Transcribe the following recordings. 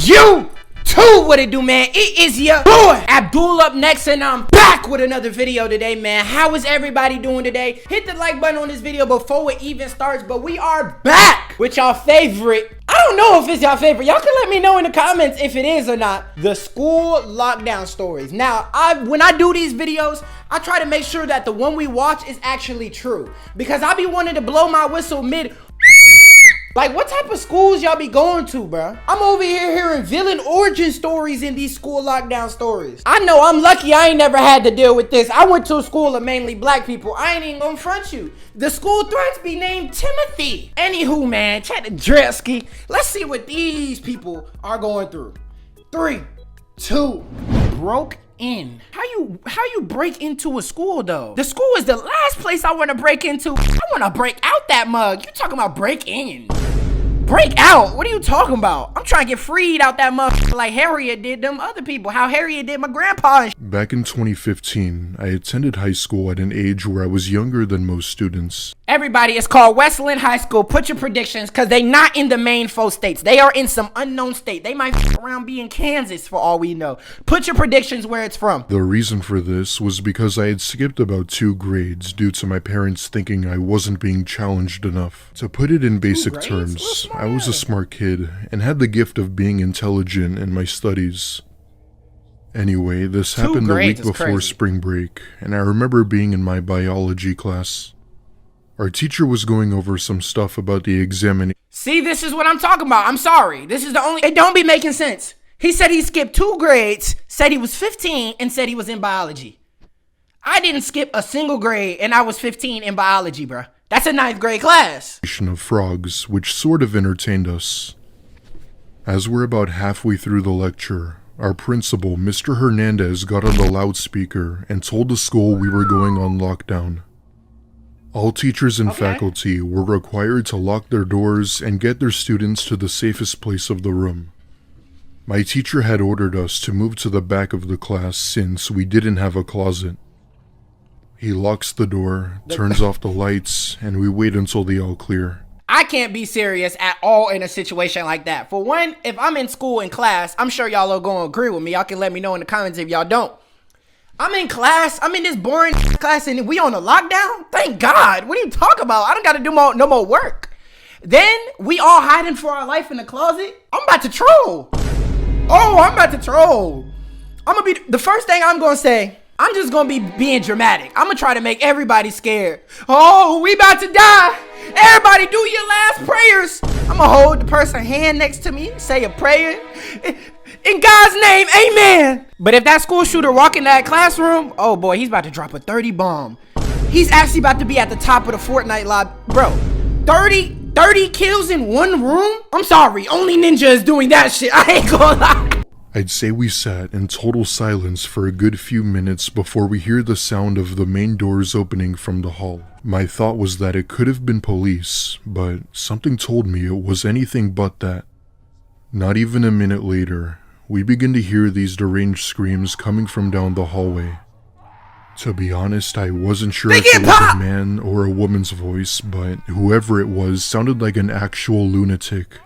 You too, what it do, man? It is your boy Abdul up next, and I'm back with another video today, man. How is everybody doing today? Hit the like button on this video before it even starts, but we are back with y'all favorite. I don't know if it's y'all favorite. Y'all can let me know in the comments if it is or not. The school lockdown stories. Now, when I do these videos, I try to make sure that the one we watch is actually true, because I be wanting to blow my whistle mid. Like, what type of schools y'all be going to, bro? I'm over here hearing villain origin stories in these school lockdown stories. I know I'm lucky I ain't never had to deal with this. I went to a school of mainly black people. I ain't even gonna front you. The school threats be named Timothy. Anywho, man, check the Dresky. Let's see what these people are going through. 3, 2, broke in. How you break into a school though? The school is the last place I want to break into. I want to break out that mug. You talking about break in? Break out? What are you talking about? I'm trying to get freed out that mug like Harriet did them other people. How Harriet did my grandpa. Back in 2015, I attended high school at an age where I was younger than most students. Everybody, it's called Westland High School. Put your predictions, because they not in the main 4 states. They are in some unknown state. They might f around be in Kansas for all we know. Put your predictions where it's from. The reason for this was because I had skipped about 2 grades due to my parents thinking I wasn't being challenged enough. To put it in basic terms, I was a smart kid and had the gift of being intelligent in my studies. Anyway, this happened the week before spring break, and I remember being in my biology class. Our teacher was going over some stuff about the examination. See, this is what I'm talking about. I'm sorry. This is the only... It don't be making sense. He said he skipped 2 grades, said he was 15, and said he was in biology. I didn't skip a single grade, and I was 15 in biology, bruh. That's a 9th grade class. Of frogs, which sort of entertained us. As we're about halfway through the lecture, our principal, Mr. Hernandez, got on the loudspeaker and told the school we were going on lockdown. All teachers and faculty were required to lock their doors and get their students to the safest place of the room. My teacher had ordered us to move to the back of the class since we didn't have a closet. He locks the door, turns off the lights, and we wait until the all clear. I can't be serious at all in a situation like that. For one, if I'm in school in class, I'm sure y'all are going to agree with me. Y'all can let me know in the comments if y'all don't. I'm in class, I'm in this boring class, and we on a lockdown? Thank God. What are you talking about? I don't got to do no more work. Then we all hiding for our life in the closet. I'm about to troll. Oh, I'm about to troll. The first thing I'm going to say, I'm just going to be being dramatic. I'm going to try to make everybody scared. Oh, we about to die. Everybody do your last prayers. I'm going to hold the person's hand next to me, say a prayer. In God's name, amen. But if that school shooter walk in that classroom, oh boy, he's about to drop a 30 bomb. He's actually about to be at the top of the Fortnite lobby. Bro, 30 kills in one room? I'm sorry, only Ninja is doing that shit. I ain't gonna lie. I'd say we sat in total silence for a good few minutes before we hear the sound of the main doors opening from the hall. My thought was that it could have been police, but something told me it was anything but that. Not even a minute later, we begin to hear these deranged screams coming from down the hallway. To be honest, I wasn't sure if it was a man or a woman's voice, but whoever it was sounded like an actual lunatic.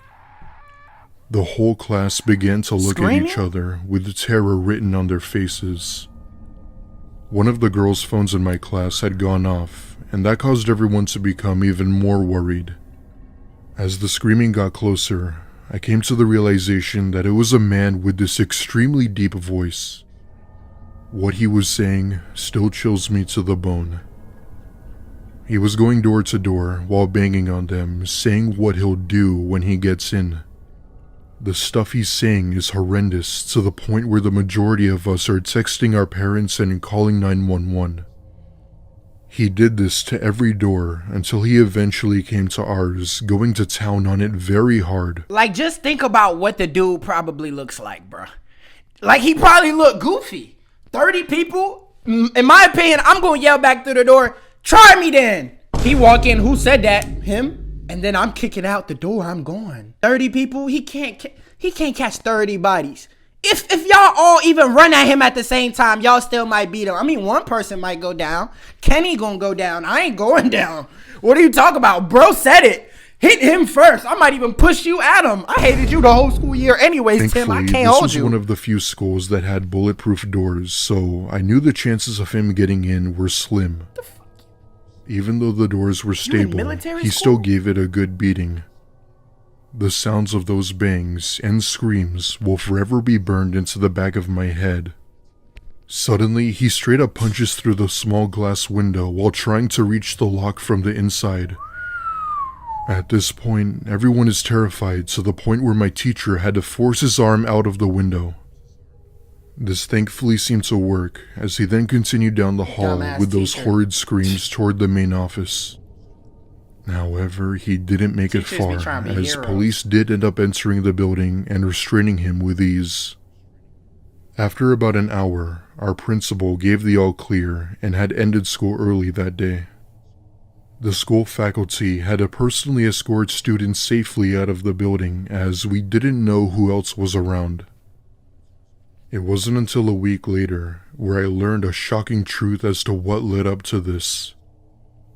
The whole class began to look at each other with terror written on their faces. One of the girls' phones in my class had gone off, and that caused everyone to become even more worried. As the screaming got closer, I came to the realization that it was a man with this extremely deep voice. What he was saying still chills me to the bone. He was going door to door while banging on them, saying what he'll do when he gets in. The stuff he's saying is horrendous to the point where the majority of us are texting our parents and calling 911. He did this to every door until he eventually came to ours, going to town on it very hard. Like, just think about what the dude probably looks like, bruh. Like, he probably looked goofy. 30 people? In my opinion, I'm going to yell back through the door, try me then. He walk in, who said that? Him? And then I'm kicking out the door, I'm gone. 30 people? He can't catch 30 bodies. If y'all all even run at him at the same time, y'all still might beat him. I mean, one person might go down. Kenny gonna go down. I ain't going down. What are you talking about? Bro said it. Hit him first. I might even push you at him. I hated you the whole school year anyways, Tim. I can't hold you. This was one of the few schools that had bulletproof doors, so I knew the chances of him getting in were slim. What the fuck? Even though the doors were stable, he still gave it a good beating. The sounds of those bangs and screams will forever be burned into the back of my head. Suddenly, he straight up punches through the small glass window while trying to reach the lock from the inside. At this point, everyone is terrified to the point where my teacher had to force his arm out of the window. This thankfully seemed to work, as he then continued down the hall with those horrid screams toward the main office. However, he didn't make it far, as police did end up entering the building and restraining him with ease. After about an hour, our principal gave the all clear and had ended school early that day. The school faculty had to personally escort students safely out of the building, as we didn't know who else was around. It wasn't until a week later where I learned a shocking truth as to what led up to this.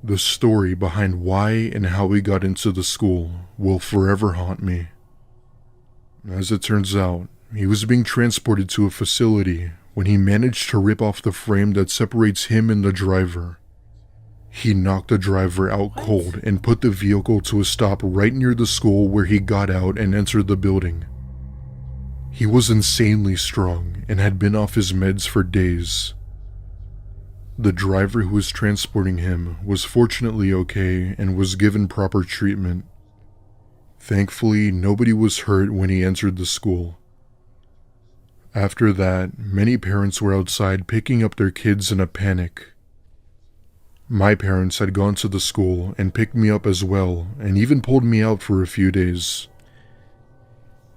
The story behind why and how we got into the school will forever haunt me. As it turns out, he was being transported to a facility when he managed to rip off the frame that separates him and the driver. He knocked the driver out cold and put the vehicle to a stop right near the school where he got out and entered the building. He was insanely strong and had been off his meds for days. The driver who was transporting him was fortunately okay and was given proper treatment. Thankfully, nobody was hurt when he entered the school. After that, many parents were outside picking up their kids in a panic. My parents had gone to the school and picked me up as well, and even pulled me out for a few days.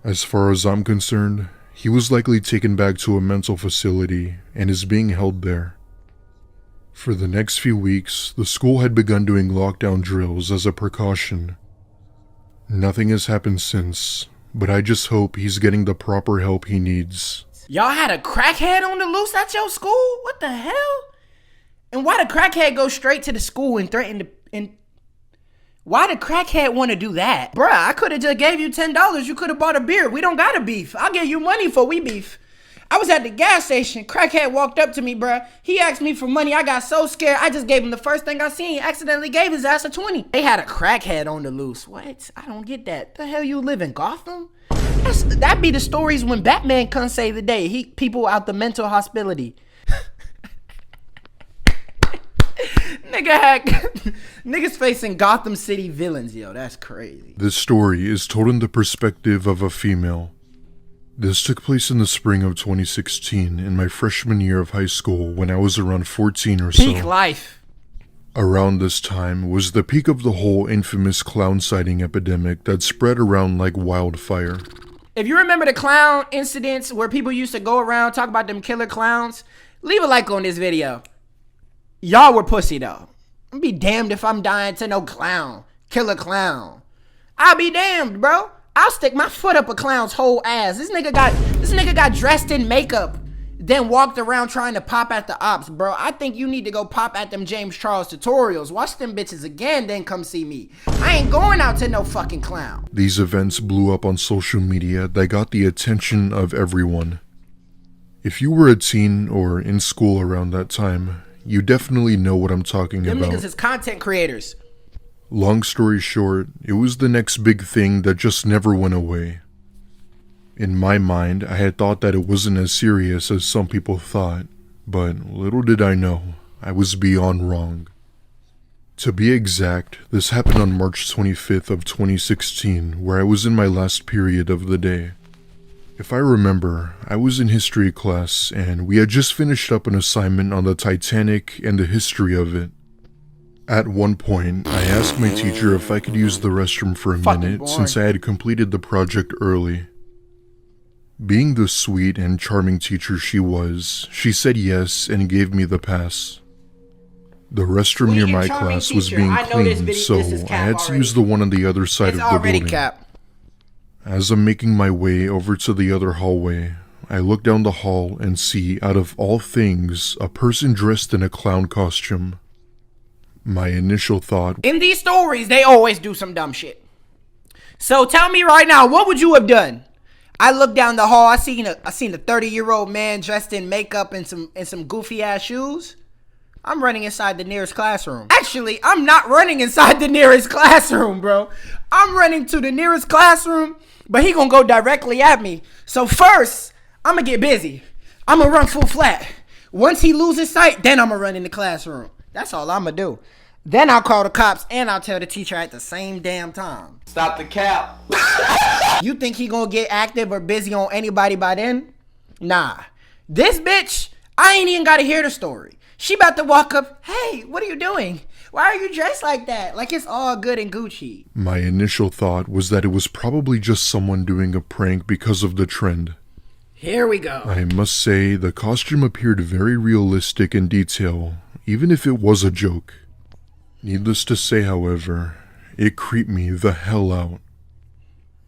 As far as I'm concerned, he was likely taken back to a mental facility and is being held there. For the next few weeks, the school had begun doing lockdown drills as a precaution. Nothing has happened since, but I just hope he's getting the proper help he needs. Y'all had a crackhead on the loose at your school? What the hell? And why the crackhead go straight to the school and threaten to... Why the crackhead want to do that? Bruh, I could have just gave you $10. You could have bought a beer. We don't got a beef. I'll give you money for we beef. I was at the gas station. Crackhead walked up to me, bruh. He asked me for money. I got so scared. I just gave him the first thing I seen. Accidentally gave his ass a 20. They had a crackhead on the loose. What? I don't get that. The hell you live in Gotham? That be the stories when Batman couldn't save the day. People out the mental hospitality. Niggas facing Gotham City villains, yo, that's crazy. This story is told in the perspective of a female. This took place in the spring of 2016 in my freshman year of high school when I was around 14 or so. Peak life. Around this time was the peak of the whole infamous clown sighting epidemic that spread around like wildfire. If you remember the clown incidents where people used to go around talk about them killer clowns, leave a like on this video. Y'all were pussy though. I'll be damned if I'm dying to no clown. Killer clown. I'll be damned, bro. I'll stick my foot up a clown's whole ass. This nigga got dressed in makeup, then walked around trying to pop at the ops, bro. I think you need to go pop at them James Charles tutorials. Watch them bitches again, then come see me. I ain't going out to no fucking clown. These events blew up on social media that got the attention of everyone. If you were a teen or in school around that time, you definitely know what I'm talking about. Them niggas is content creators. Long story short, it was the next big thing that just never went away. In my mind, I had thought that it wasn't as serious as some people thought, but little did I know, I was beyond wrong. To be exact, this happened on March 25th of 2016, where I was in my last period of the day. If I remember, I was in history class and we had just finished up an assignment on the Titanic and the history of it. At one point, I asked my teacher if I could use the restroom for a minute since I had completed the project early. Being the sweet and charming teacher she was, she said yes and gave me the pass. The restroom near my class was being cleaned, so I had to use the one on the other side of the building. As I'm making my way over to the other hallway, I look down the hall and see, out of all things, a person dressed in a clown costume. My initial thought... In these stories, they always do some dumb shit. So tell me right now, what would you have done? I looked down the hall. I seen a 30-year-old man dressed in makeup and some goofy ass shoes. I'm running inside the nearest classroom. Actually, I'm not running inside the nearest classroom, bro. I'm running to the nearest classroom, but he gonna go directly at me. So first, I'm gonna get busy. I'm gonna run full flat. Once he loses sight, then I'm gonna run in the classroom. That's all I'm gonna do. Then I'll call the cops and I'll tell the teacher at the same damn time. Stop the cap. You think he gonna get active or busy on anybody by then? Nah. This bitch, I ain't even gotta hear the story. She about to walk up, hey, what are you doing? Why are you dressed like that? Like it's all good and Gucci. My initial thought was that it was probably just someone doing a prank because of the trend. Here we go. I must say, the costume appeared very realistic in detail, even if it was a joke. Needless to say, however, it creeped me the hell out.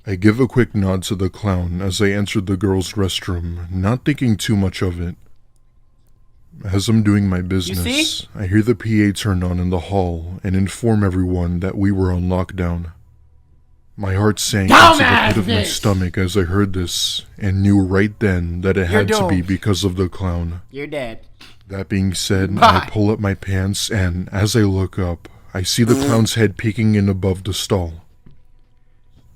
I give a quick nod to the clown as I entered the girls' restroom, not thinking too much of it. As I'm doing my business, I hear the PA turn on in the hall and inform everyone that we were on lockdown. My heart sank into the pit of my stomach as I heard this, and knew right then that it had to be because of the clown. You're dead. That being said, I pull up my pants, and as I look up, I see the clown's head peeking in above the stall.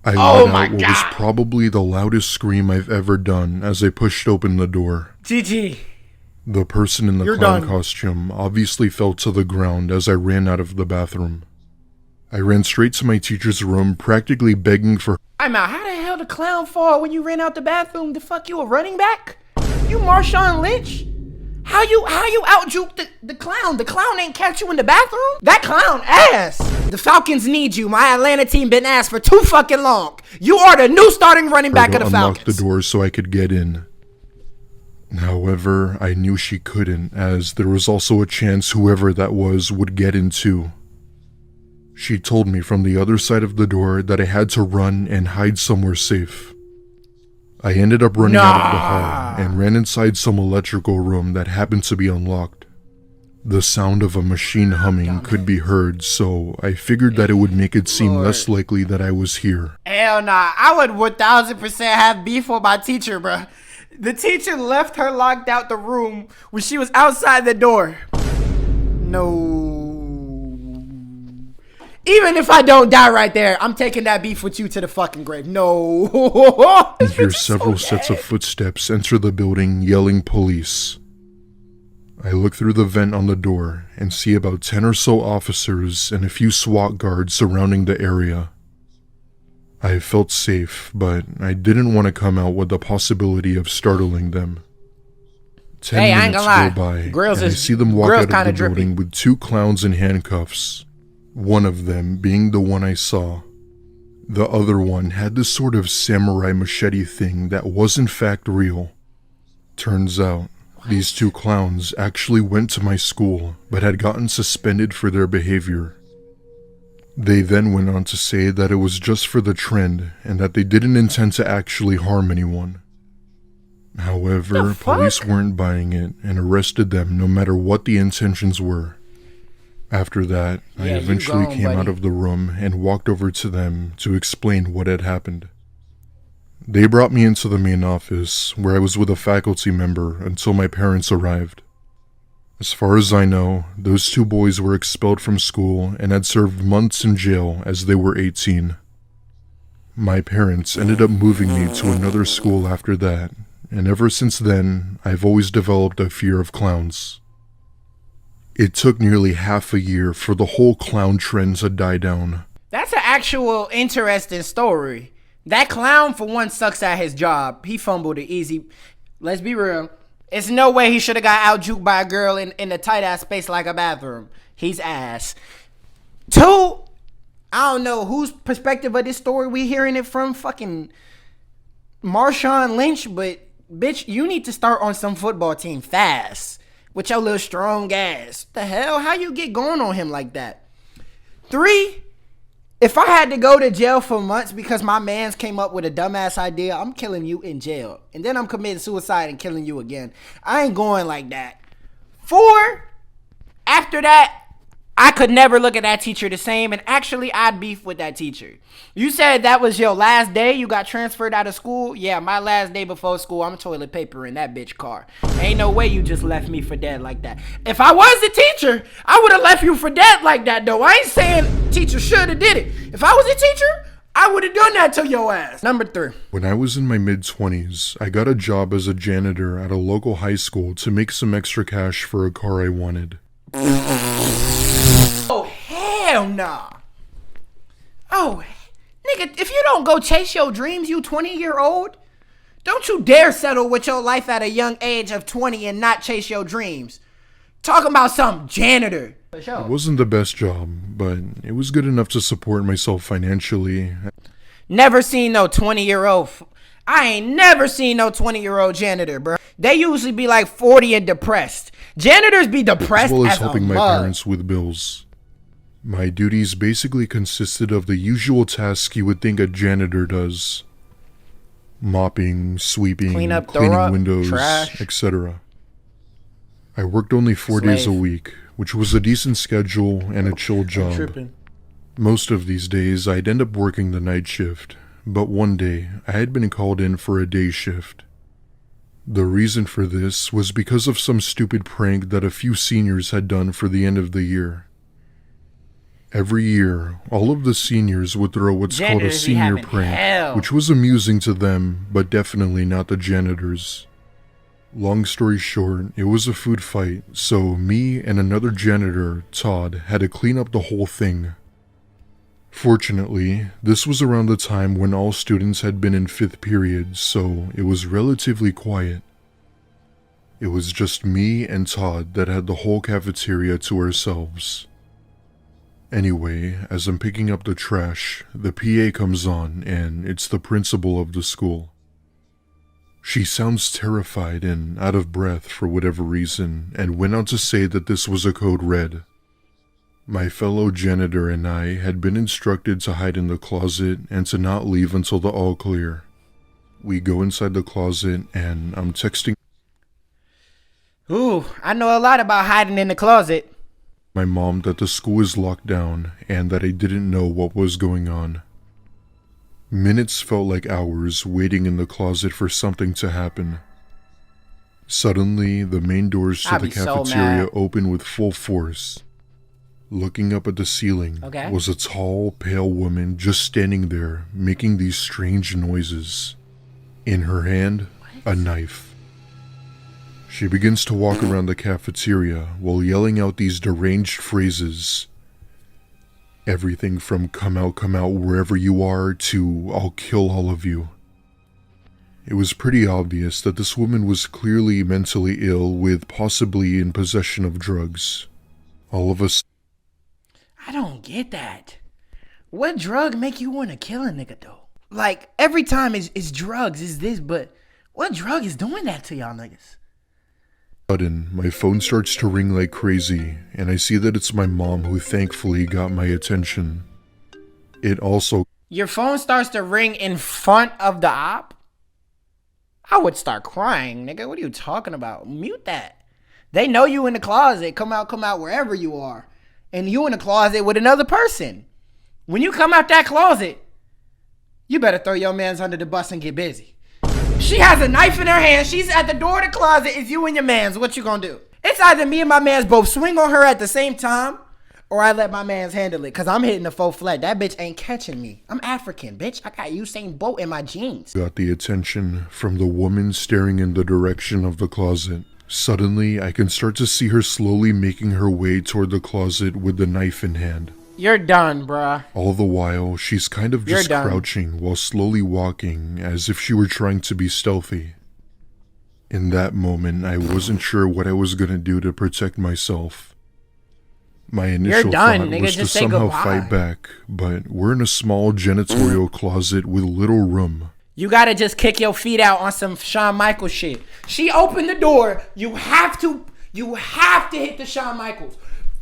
I let out what was probably the loudest scream I've ever done as I pushed open the door. GG. The person in the clown costume obviously fell to the ground as I ran out of the bathroom. I ran straight to my teacher's room, practically begging for— I'm out. How the hell did the clown fall when you ran out the bathroom? The fuck, you a running back? You Marshawn Lynch? How you out-juked the clown? The clown ain't catch you in the bathroom? That clown ass. The Falcons need you. My Atlanta team been ass for too fucking long. You are the new starting running back of the Falcons. Unlock the door so I could get in. However, I knew she couldn't, as there was also a chance whoever that was would get in too. She told me from the other side of the door that I had to run and hide somewhere safe. I ended up running out of the hall and ran inside some electrical room that happened to be unlocked. The sound of a machine humming could be heard, so I figured that it would make it seem less likely that I was here. Hell nah, I would 1000% have beef with my teacher, bruh. The teacher left her locked out the room when she was outside the door. No. Even if I don't die right there, I'm taking that beef with you to the fucking grave. No. I hear several sets of footsteps enter the building, yelling police. I look through the vent on the door and see about 10 or so officers and a few SWAT guards surrounding the area. I felt safe, but I didn't want to come out with the possibility of startling them. 10 minutes go by, and I see them walk out of the building with two clowns in handcuffs. One of them being the one I saw. The other one had this sort of samurai machete thing that was in fact real. Turns out, these two clowns actually went to my school, but had gotten suspended for their behavior. They then went on to say that it was just for the trend, and that they didn't intend to actually harm anyone. However, police weren't buying it, and arrested them no matter what the intentions were. After that, I eventually came out of the room and walked over to them to explain what had happened. They brought me into the main office, where I was with a faculty member until my parents arrived. As far as I know, those two boys were expelled from school and had served months in jail as they were 18. My parents ended up moving me to another school after that, and ever since then, I've always developed a fear of clowns. It took nearly half a year for the whole clown trend to die down. That's an actual interesting story. That clown, for one, sucks at his job. He fumbled it easy. Let's be real. It's no way he should have got out-juked by a girl in a tight-ass space like a bathroom. He's ass. Two, I don't know whose perspective of this story we hearing it from. Fucking Marshawn Lynch, but bitch, you need to start on some football team fast with your little strong ass. The hell? How you get going on him like that? 3, if I had to go to jail for months because my mans came up with a dumbass idea, I'm killing you in jail. And then I'm committing suicide and killing you again. I ain't going like that. 4, after that, I could never look at that teacher the same, and actually I'd beef with that teacher. You said that was your last day, you got transferred out of school? Yeah, my last day before school, I'm toilet paper in that bitch car. Ain't no way you just left me for dead like that. If I was the teacher, I would have left you for dead like that though. I ain't saying teacher should have did it. If I was a teacher, I would have done that to your ass. Number 3. When I was in my mid-20s, I got a job as a janitor at a local high school to make some extra cash for a car I wanted. Oh, hell nah. Oh, nigga, if you don't go chase your dreams, you 20-year-old, don't you dare settle with your life at a young age of 20 and not chase your dreams. Talking about some janitor. It wasn't the best job, but it was good enough to support myself financially. Never seen no 20-year-old. I ain't never seen no 20-year-old janitor, bro. They usually be like 40 and depressed. Janitors be depressed as well as as helping my mug. parents with bills. My duties basically consisted of the usual tasks you would think a janitor does. Mopping, sweeping, Cleaning windows, trash, etc. I worked only 4 days a week, which was a decent schedule and a chill job. Most of these days, I'd end up working the night shift, but one day, I had been called in for a day shift. The reason for this was because of some stupid prank that a few seniors had done for the end of the year. Every year, all of the seniors would throw what's called a senior prank, which was amusing to them, but definitely not the janitors. Long story short, it was a food fight, so me and another janitor, Todd, had to clean up the whole thing. Fortunately, this was around the time when all students had been in 5th period, so it was relatively quiet. It was just me and Todd that had the whole cafeteria to ourselves. Anyway, as I'm picking up the trash, the PA comes on and it's the principal of the school. She sounds terrified and out of breath for whatever reason and went on to say that this was a code red. My fellow janitor and I had been instructed to hide in the closet and to not leave until the all clear. We go inside the closet and I'm texting Ooh, I know a lot about hiding in the closet. My mom that the school is locked down and that I didn't know what was going on. Minutes felt like hours waiting in the closet for something to happen. Suddenly, the main doors to the cafeteria open with full force. Looking up at the ceiling was a tall, pale woman just standing there, making these strange noises. In her hand, a knife. She begins to walk around the cafeteria while yelling out these deranged phrases. Everything from come out wherever you are to I'll kill all of you. It was pretty obvious that this woman was clearly mentally ill with possibly in possession of drugs. All of us. I don't get that. What drug make you want to kill a nigga though? Like every time it's drugs, is this, but what drug is doing that to y'all niggas? Sudden, my phone starts to ring like crazy, and I see that it's my mom who thankfully got my attention. It also... Your phone starts to ring in front of the op? I would start crying, nigga. What are you talking about? Mute that. They know you in the closet. Come out wherever you are. And you in the closet with another person. When you come out that closet, you better throw your mans under the bus and get busy. She has a knife in her hand. She's at the door of the closet. It's you and your mans. What you gonna do? It's either me and my mans both swing on her at the same time, or I let my mans handle it, because I'm hitting the full flat. That bitch ain't catching me. I'm African, bitch. I got Usain Bolt in my jeans. Got the attention from the woman staring in the direction of the closet. Suddenly, I can start to see her slowly making her way toward the closet with the knife in hand. You're done, bruh. All the while, she's kind of just crouching while slowly walking as if she were trying to be stealthy. In that moment, I wasn't sure what I was gonna do to protect myself. My initial thought was to somehow fight back, but we're in a small janitorial closet with little room. You gotta just kick your feet out on some Shawn Michaels shit. She opened the door. You have to hit the Shawn Michaels.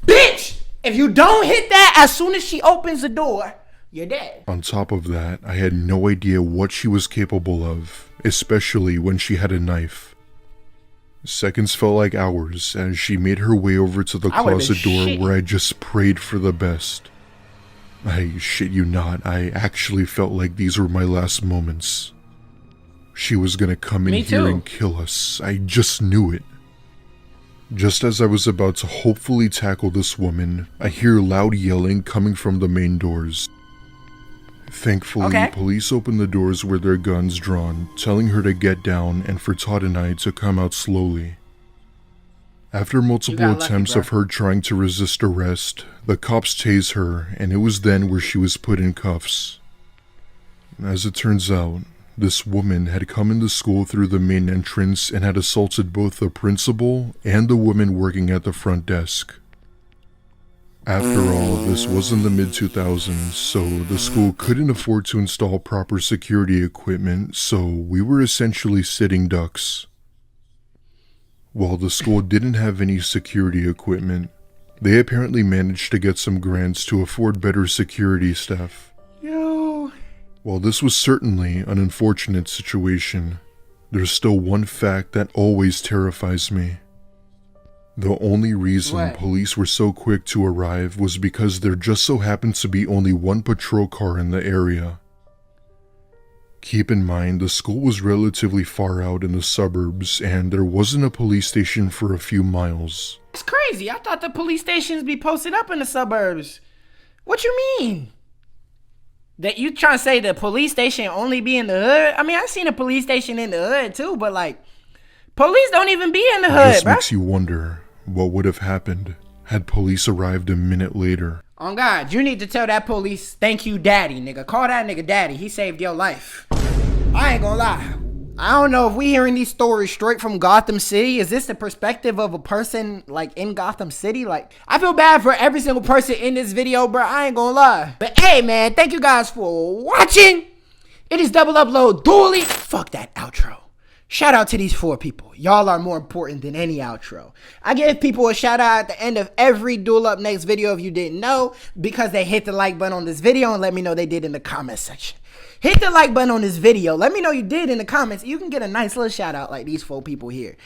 Bitch! If you don't hit that as soon as she opens the door, you're dead. On top of that, I had no idea what she was capable of, especially when she had a knife. Seconds felt like hours as she made her way over to the I would've closet been door shitting. where I just prayed for the best. I shit you not, I actually felt like these were my last moments. She was gonna come in Me here too. and kill us. I just knew it. Just as I was about to hopefully tackle this woman, I hear loud yelling coming from the main doors. Thankfully, Okay. police opened the doors with their guns drawn, telling her to get down and for Todd and I to come out slowly. After multiple got lucky, attempts bro. of her trying to resist arrest, the cops tased her, and it was then where she was put in cuffs. As it turns out, this woman had come into school through the main entrance and had assaulted both the principal and the woman working at the front desk. After all, this was in the mid-2000s, so the school couldn't afford to install proper security equipment, so we were essentially sitting ducks. While the school didn't have any security equipment, they apparently managed to get some grants to afford better security staff. Yo. While this was certainly an unfortunate situation, there's still one fact that always terrifies me. The only reason What? police were so quick to arrive was because there just so happened to be only one patrol car in the area. Keep in mind, the school was relatively far out in the suburbs, and there wasn't a police station for a few miles. It's crazy. I thought the police stations be posted up in the suburbs. What you mean? That you trying to say the police station only be in the hood? I mean, I seen a police station in the hood too, but like, police don't even be in the hood, This bro. makes you wonder what would have happened had police arrived a minute later. On God, you need to tell that police, thank you, daddy, nigga. Call that nigga daddy. He saved your life. I ain't gonna lie. I don't know if we hearing these stories straight from Gotham City. Is this the perspective of a person like in Gotham City? Like, I feel bad for every single person in this video, bro. I ain't gonna lie. But hey, man, thank you guys for watching. It is Double Upload Dually. Fuck that outro. Shout out to these 4 people. Y'all are more important than any outro. I give people a shout out at the end of every Duel Up Next video if you didn't know, because they hit the like button on this video and let me know they did in the comment section. Hit the like button on this video. Let me know you did in the comments. You can get a nice little shout out like these 4 people here.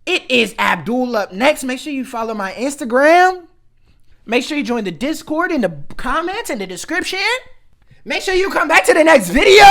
It is Abdul Up Next. Make sure you follow my Instagram. Make sure you join the Discord in the comments in the description. Make sure you come back to the next video.